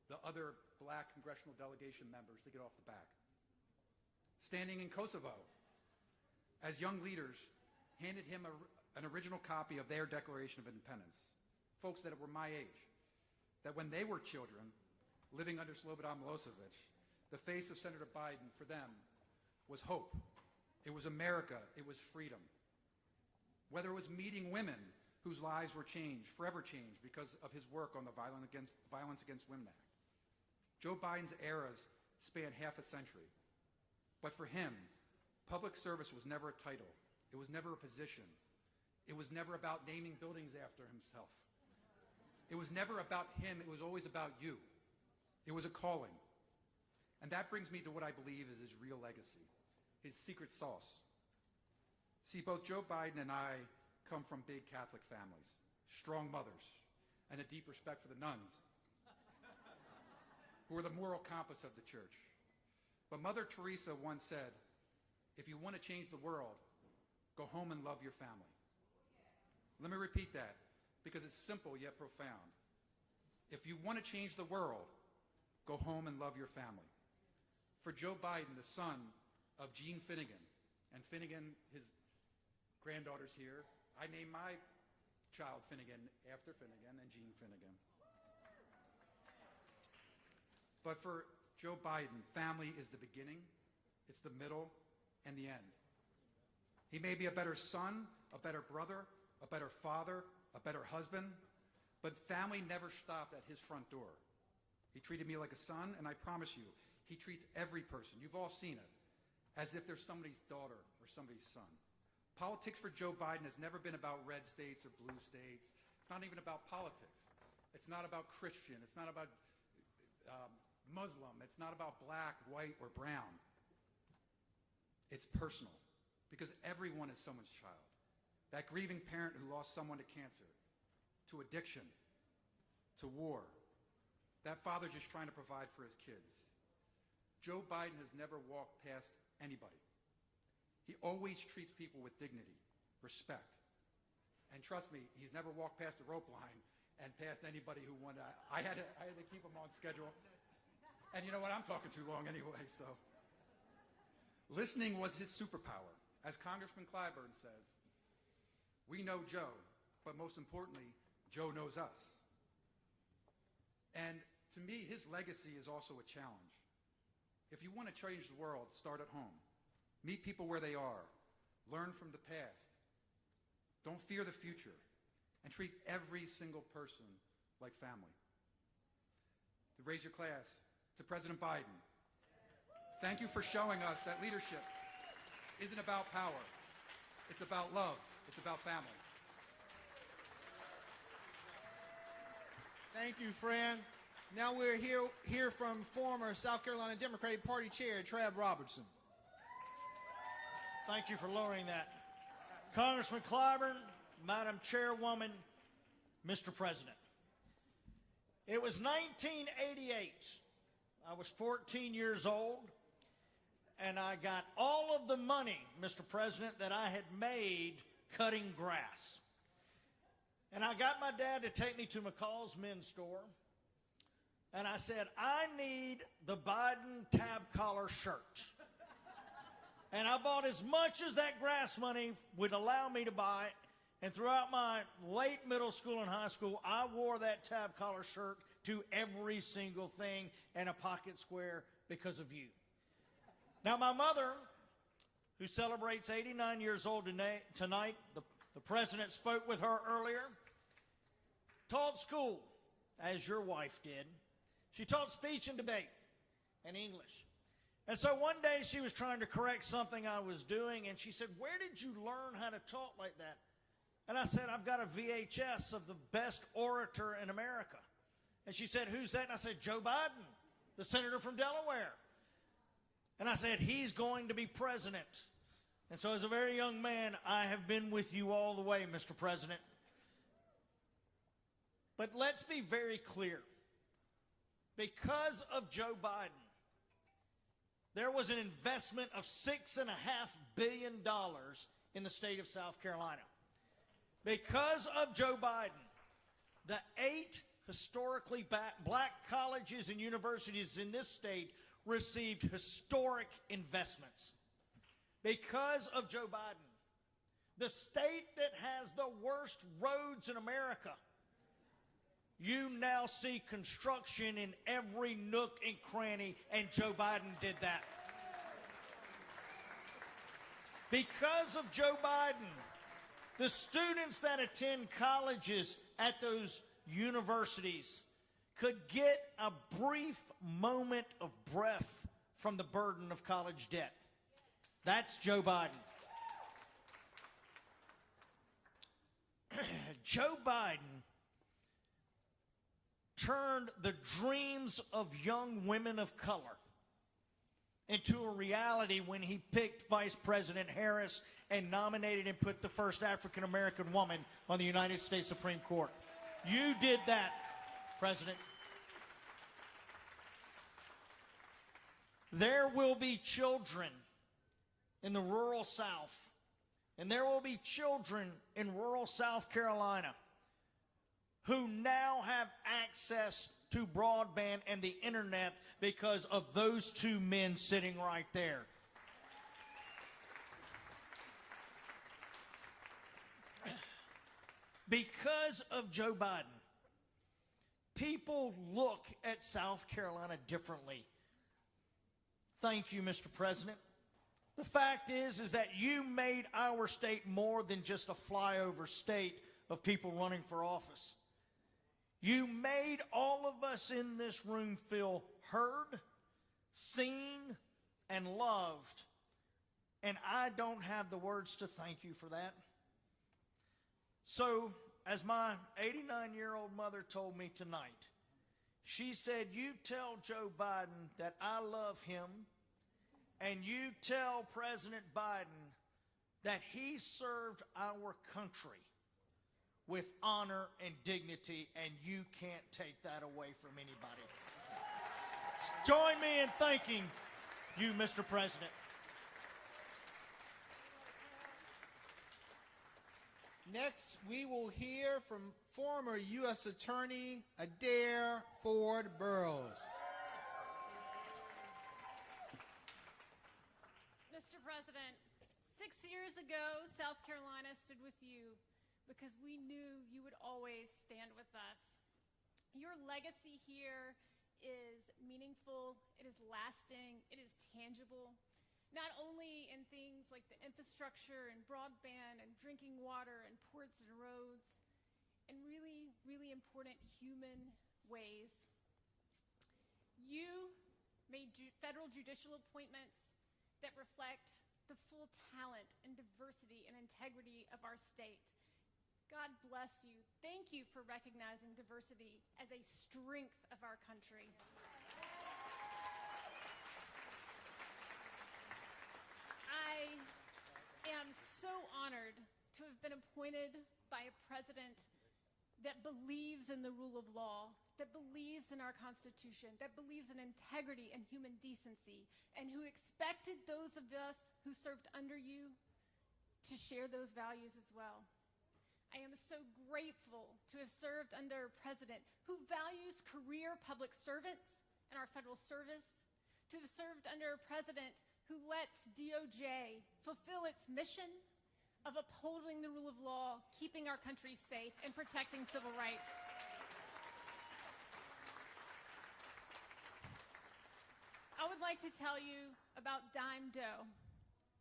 the other black congressional delegation members to get off the back. Standing in Kosovo, as young leaders handed him an original copy of their Declaration of Independence, folks that were my age, that when they were children living under Slobodan Milosevic, the face of Senator Biden for them was hope. It was America. It was freedom. Whether it was meeting women whose lives were changed, forever changed, because of his work on the Violence Against Women Act. Joe Biden's eras span half a century. But for him, public service was never a title. It was never a position. It was never about naming buildings after himself. It was never about him. It was always about you. It was a calling. And that brings me to what I believe is his real legacy, his secret sauce. See, both Joe Biden and I come from big Catholic families, strong mothers, and a deep respect for the nuns, who are the moral compass of the church. But Mother Teresa once said, if you want to change the world, go home and love your family. Let me repeat that, because it's simple yet profound. If you want to change the world, go home and love your family. For Joe Biden, the son of Jean Finnegan, and Finnegan, his granddaughter's here, I named my child Finnegan after Finnegan and Jean Finnegan. But for Joe Biden, family is the beginning, it's the middle, and the end. He may be a better son, a better brother, a better father, a better husband, but family never stopped at his front door. He treated me like a son, and I promise you, he treats every person, you've all seen it, as if they're somebody's daughter or somebody's son. Politics for Joe Biden has never been about red states or blue states. It's not even about politics. It's not about Christian. It's not about Muslim. It's not about black, white, or brown. It's personal, because everyone is someone's child. That grieving parent who lost someone to cancer, to addiction, to war. That father just trying to provide for his kids. Joe Biden has never walked past anybody. He always treats people with dignity, respect. And trust me, he's never walked past a rope line and past anybody who wanted to. I had to keep him on schedule. And you know what? I'm talking too long anyway, so. Listening was his superpower. As Congressman Clyburn says, we know Joe, but most importantly, Joe knows us. And to me, his legacy is also a challenge. If you want to change the world, start at home. Meet people where they are. Learn from the past. Don't fear the future. And treat every single person like family. To raise your class, to President Biden, thank you for showing us that leadership isn't about power. It's about love. It's about family. Thank you, friend. Now we're hear from former South Carolina Democratic Party Chair Trav Robertson. Thank you for lowering that. Congressman Clyburn, Madam Chairwoman, Mr. President. It was 1988. I was 14 years old, and I got all of the money, Mr. President, that I had made cutting grass. And I got my dad to take me to McCall's men's store, and I said, I need the Biden tab collar shirt. And I bought as much as that grass money would allow me to buy. And throughout my late middle school and high school, I wore that tab collar shirt to every single thing and a pocket square because of you. Now, my mother, who celebrates 89 years old tonight, the president spoke with her earlier. taught school, as your wife did. She taught speech and debate and English. And so one day she was trying to correct something I was doing, and she said, "Where did you learn how to talk like that?" And I said, "I've got a VHS of the best orator in America." And she said, "Who's that?" And I said, "Joe Biden, the senator from Delaware." And I said, "He's going to be president." And so as a very young man, I have been with you all the way, Mr. President. But let's be very clear. Because of Joe Biden, there was an investment of $6.5 billion in the state of South Carolina. Because of Joe Biden, the 8 historically black colleges and universities in this state received historic investments. Because of Joe Biden, the state that has the worst roads in America, you now see construction in every nook and cranny, and Joe Biden did that. Because of Joe Biden, the students that attend colleges at those universities could get a brief moment of breath from the burden of college debt. That's Joe Biden. Joe Biden turned the dreams of young women of color into a reality when he picked Vice President Harris and nominated and put the first African-American woman on the United States Supreme Court. You did that, President. There will be children in the rural South, and there will be children in rural South Carolina who now have access to broadband and the internet because of those 2 men sitting right there. Because of Joe Biden, people look at South Carolina differently. Thank you, Mr. President. The fact is that you made our state more than just a flyover state of people running for office. You made all of us in this room feel heard, seen, and loved. And I don't have the words to thank you for that. So, as my 89-year-old mother told me tonight, she said, "You tell Joe Biden that I love him, and you tell President Biden that he served our country with honor and dignity, and you can't take that away from anybody." Join me in thanking you, Mr. President. Next, we will hear from former U.S. Attorney Adair Ford Burroughs. Mr. President, 6 years ago, South Carolina stood with you because we knew you would always stand with us. Your legacy here is meaningful, it is lasting, it is tangible, not only in things like the infrastructure and broadband and drinking water and ports and roads, in really, really important human ways. You made federal judicial appointments that reflect the full talent and diversity and integrity of our state. God bless you. Thank you for recognizing diversity as a strength of our country. I am so honored to have been appointed by a president that believes in the rule of law, that believes in our Constitution, that believes in integrity and human decency, and who expected those of us who served under you to share those values as well. I am so grateful to have served under a president who values career public servants and our federal service, to have served under a president who lets DOJ fulfill its mission of upholding the rule of law, keeping our country safe, and protecting civil rights. I would like to tell you about Dime Doe,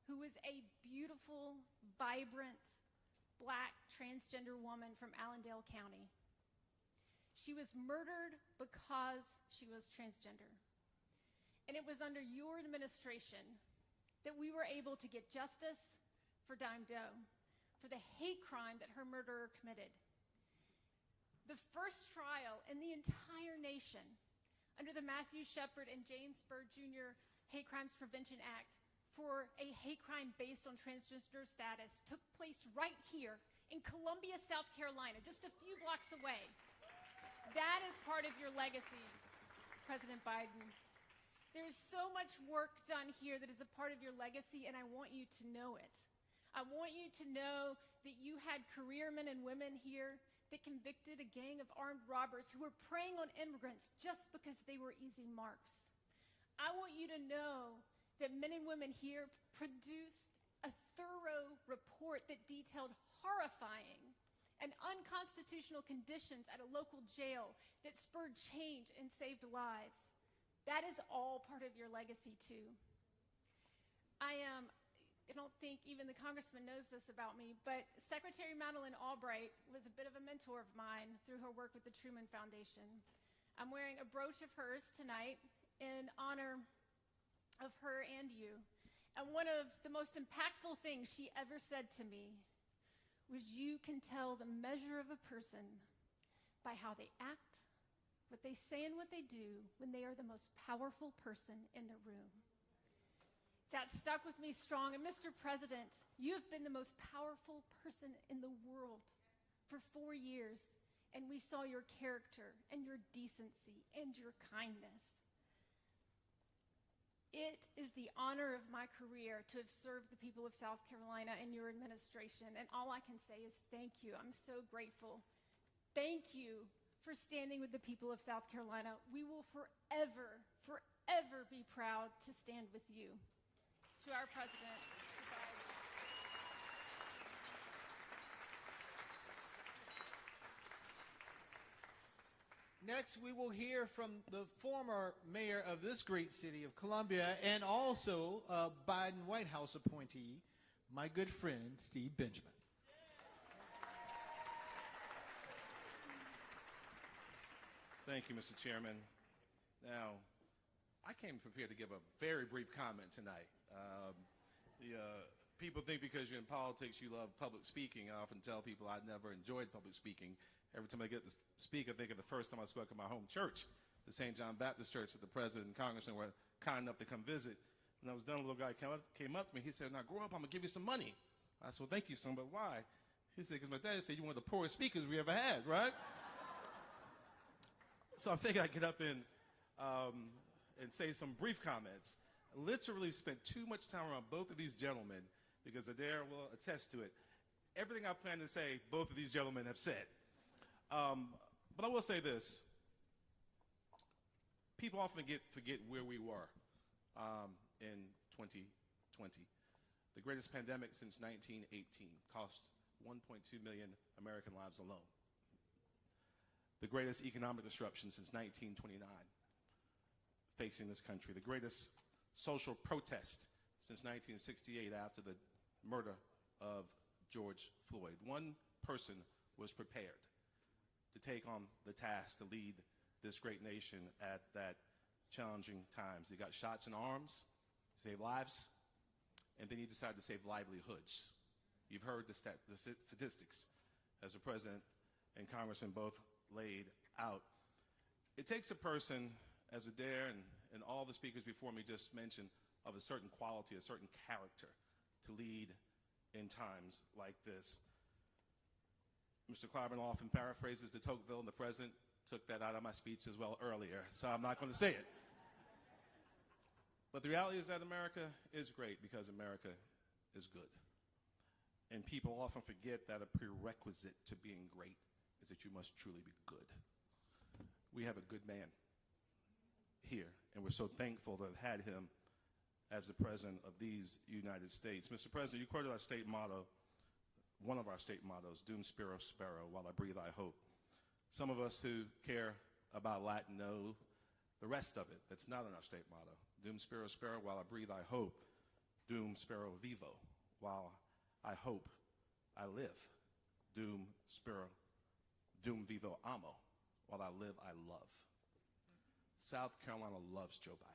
who was a beautiful, vibrant, Black transgender woman from Allendale County. She was murdered because she was transgender. And it was under your administration that we were able to get justice for Dime Doe, for the hate crime that her murderer committed. The first trial in the entire nation under the Matthew Shepard and James Byrd Jr. Hate Crimes Prevention Act for a hate crime based on transgender status took place right here in Columbia, South Carolina, just a few blocks away. That is part of your legacy, President Biden. There's so much work done here that is a part of your legacy, and I want you to know it. I want you to know that you had career men and women here that convicted a gang of armed robbers who were preying on immigrants just because they were easy marks. I want you to know that men and women here produced a thorough report that detailed horrifying and unconstitutional conditions at a local jail that spurred change and saved lives. That is all part of your legacy, too. I don't think even the congressman knows this about me, but Secretary Madeleine Albright was a bit of a mentor of mine through her work with the Truman Foundation. I'm wearing a brooch of hers tonight in honor of her and you. And one of the most impactful things she ever said to me was, you can tell the measure of a person by how they act, what they say, and what they do when they are the most powerful person in the room. That stuck with me strong. And Mr. President, you have been the most powerful person in the world for 4 years. And we saw your character and your decency and your kindness. It is the honor of my career to have served the people of South Carolina and your administration. And all I can say is thank you. I'm so grateful. Thank you for standing with the people of South Carolina. We will forever, forever be proud to stand with you. To our president. Next, we will hear from the former mayor of this great city of Columbia and also a Biden White House appointee, my good friend, Steve Benjamin. Thank you, Mr. Chairman. Now, I came prepared to give a very brief comment tonight. People think because you're in politics you love public speaking. I often tell people I never enjoyed public speaking. Every time I get to speak, I think of the first time I spoke at my home church, the St. John Baptist Church, that the president and congressman were kind enough to come visit. When I was done, a little guy came up to me. He said, "Now grow up, I'm going to give you some money." I said, "Well, thank you, son, but why?" He said, "Because my dad said you're one of the poorest speakers we ever had," right? So I figured I'd get up and say some brief comments. I literally spent too much time around both of these gentlemen because Adair will attest to it. Everything I plan to say, both of these gentlemen have said. But I will say this. People often forget where we were in 2020. The greatest pandemic since 1918 cost 1.2 million American lives alone. The greatest economic disruption since 1929 facing this country. The greatest social protest since 1968 after the murder of George Floyd. One person was prepared to take on the task to lead this great nation at that challenging times. He got shots in arms, saved lives, and then he decided to save livelihoods. You've heard the statistics as the president and congressman both laid out. It takes a person, as Adair and all the speakers before me just mentioned, of a certain quality, a certain character to lead in times like this. Mr. Clyburn often paraphrases de Tocqueville, and the president took that out of my speech as well earlier, so I'm not going to say it. But the reality is that America is great because America is good. And people often forget that a prerequisite to being great is that you must truly be good. We have a good man here, and we're so thankful to have had him as the president of these United States. Mr. President, you quoted our state motto, one of our state mottos, Dum Spiro Spero, while I breathe I hope. Some of us who care about Latin know the rest of it. That's not in our state motto. Dum Spiro Spero, while I breathe I hope. Dum Spero Vivo, while I hope I live. Dum Spiro, Dum Vivo Amo, while I live, I love. South Carolina loves Joe Biden.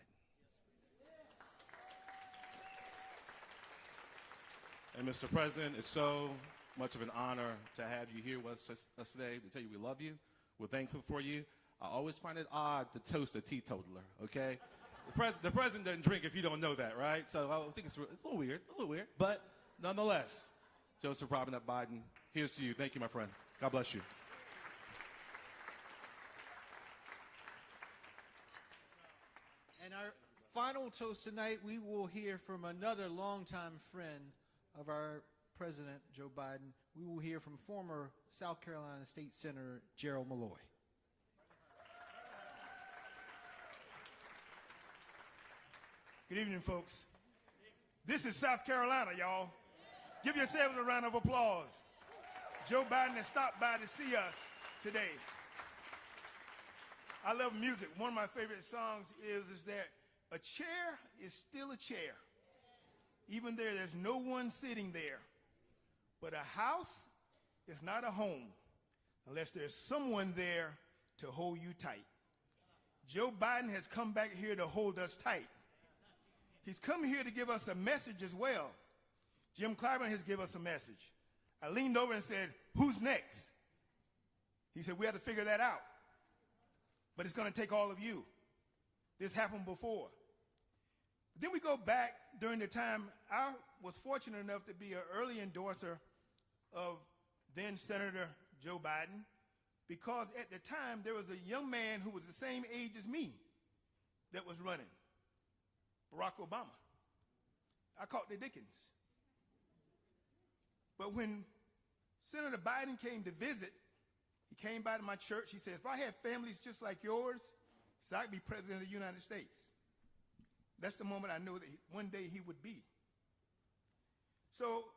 And Mr. President, it's so much of an honor to have you here with us today, to tell you we love you. We're thankful for you. I always find it odd to toast a teetotaler, okay? The president doesn't drink if you don't know that, right? So I think it's a little weird, But nonetheless, Joseph Robinette Biden, here's to you. Thank you, my friend. God bless you. And our final toast tonight, we will hear from another longtime friend of our President, Joe Biden. We will hear from former South Carolina State Senator Gerald Malloy. Good evening, folks. This is South Carolina, y'all. Give yourselves a round of applause. Joe Biden has stopped by to see us today. I love music. One of my favorite songs is that a chair is still a chair, even there there's no one sitting there. But a house is not a home unless there's someone there to hold you tight. Joe Biden has come back here to hold us tight. He's come here to give us a message as well. Jim Clyburn has given us a message. I leaned over and said, "Who's next?" He said, "We have to figure that out. But it's going to take all of you." This happened before. But then we go back during the time I was fortunate enough to be an early endorser of then Senator Joe Biden, because at the time there was a young man who was the same age as me that was running, Barack Obama. I caught the Dickens. But when Senator Biden came to visit, he came by to my church. He said, "If I had families just like yours, so I could be president of the United States." That's the moment I knew that one day he would be. So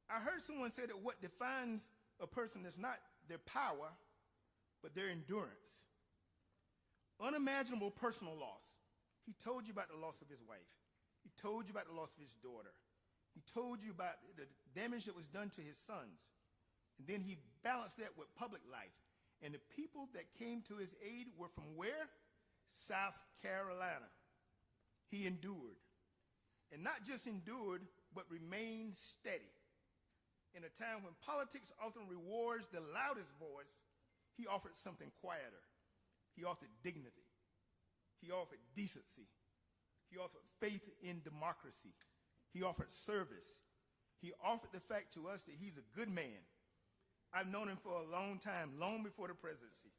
I heard someone say that what defines a person is not their power, but their endurance. Unimaginable personal loss. He told you about the loss of his wife. He told you about the loss of his daughter. He told you about the damage that was done to his sons. And then he balanced that with public life. And the people that came to his aid were from where? South Carolina. He endured. And not just endured, but remained steady. In a time when politics often rewards the loudest voice, he offered something quieter. He offered dignity. He offered decency. He offered faith in democracy. He offered service. He offered the fact to us that he's a good man. I've known him for a long time, long before the presidency.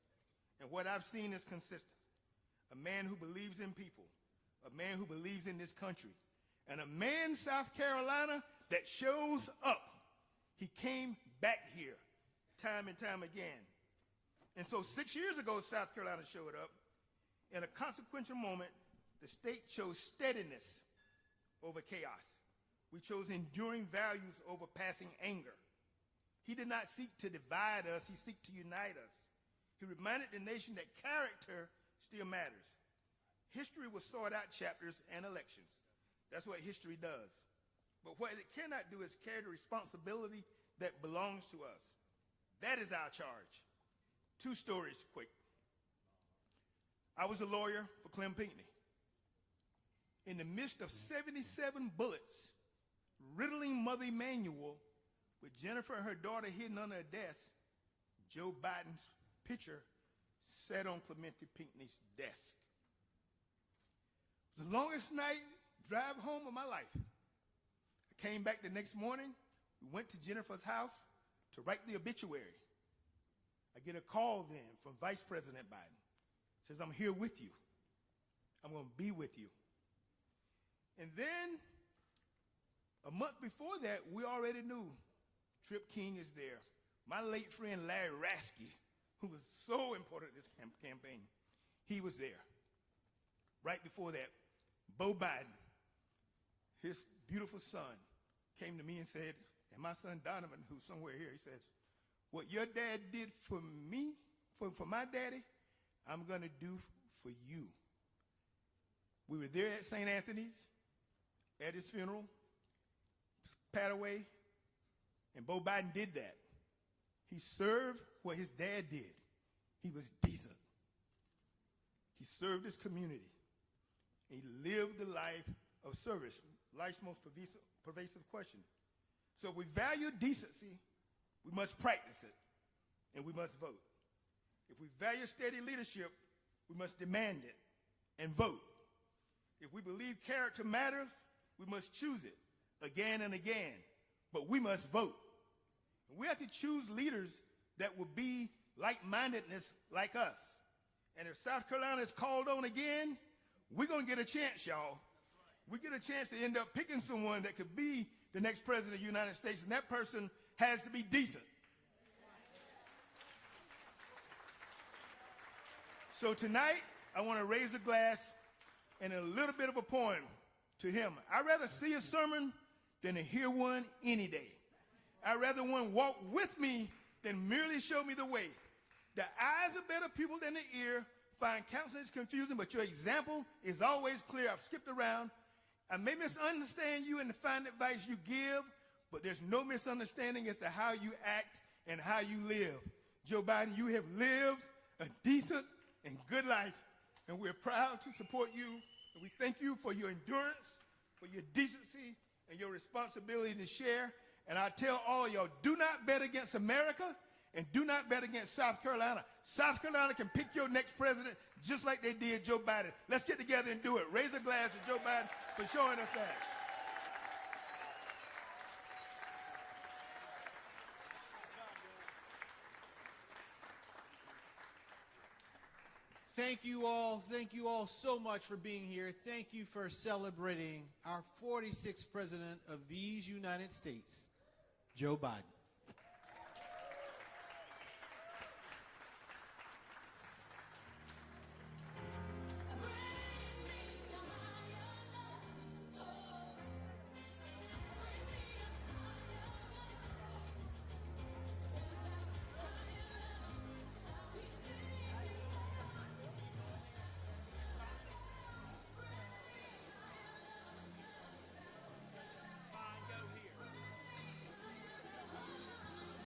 And what I've seen is consistent. A man who believes in people, a man who believes in this country, and a man, South Carolina, that shows up. He came back here time and time again. And so 6 years ago, South Carolina showed up. In a consequential moment, the state chose steadiness over chaos. We chose enduring values over passing anger. He did not seek to divide us. He sought to unite us. He reminded the nation that character still matters. History will sort out chapters and elections. That's what history does. But what it cannot do is carry the responsibility that belongs to us. That is our charge. 2 stories quick. I was a lawyer for Clem Pinckney. In the midst of 77 bullets riddling Mother Emanuel, with Jennifer and her daughter hidden under a desk, Joe Biden's picture sat on Clementa Pinckney's desk. It was the longest night drive home of my life. I came back the next morning. We went to Jennifer's house to write the obituary. I get a call then from Vice President Biden. Says, "I'm here with you. I'm going to be with you." And then a month before that, we already knew Trip King is there. My late friend Larry Raskey, who was so important in this campaign, he was there. Right before that, Bo Biden, his beautiful son, came to me and said, and my son Donovan, who's somewhere here, he says, "What your dad did for me, for my daddy, I'm going to do for you." We were there at St. Anthony's at his funeral, Padaway, and Bo Biden did that. He served what his dad did. He was decent. He served his community. He lived the life of service, life's most pervasive question. So if we value decency, we must practice it, and we must vote. If we value steady leadership, we must demand it and vote. If we believe character matters, we must choose it again and again, but we must vote. And we have to choose leaders that will be like-mindedness like us. And if South Carolina is called on again, we're going to get a chance, y'all. We get a chance to end up picking someone that could be the next president of the United States, and that person has to be decent. So tonight, I want to raise a glass and a little bit of a poem to him. I'd rather see a sermon than to hear one any day. I'd rather one walk with me than merely show me the way. The eyes are better people than the ear. Find counseling is confusing, but your example is always clear. I've skipped around. I may misunderstand you in the fine advice you give, but there's no misunderstanding as to how you act and how you live. Joe Biden, you have lived a decent and good life, and we're proud to support you, and we thank you for your endurance, for your decency, and your responsibility to share. And I tell all y'all, do not bet against America, and do not bet against South Carolina. South Carolina can pick your next president just like they did Joe Biden. Let's get together and do it. Raise a glass to Joe Biden for showing us that. Thank you all so much for being here. Thank you for celebrating our 46th president of these United States, Joe Biden.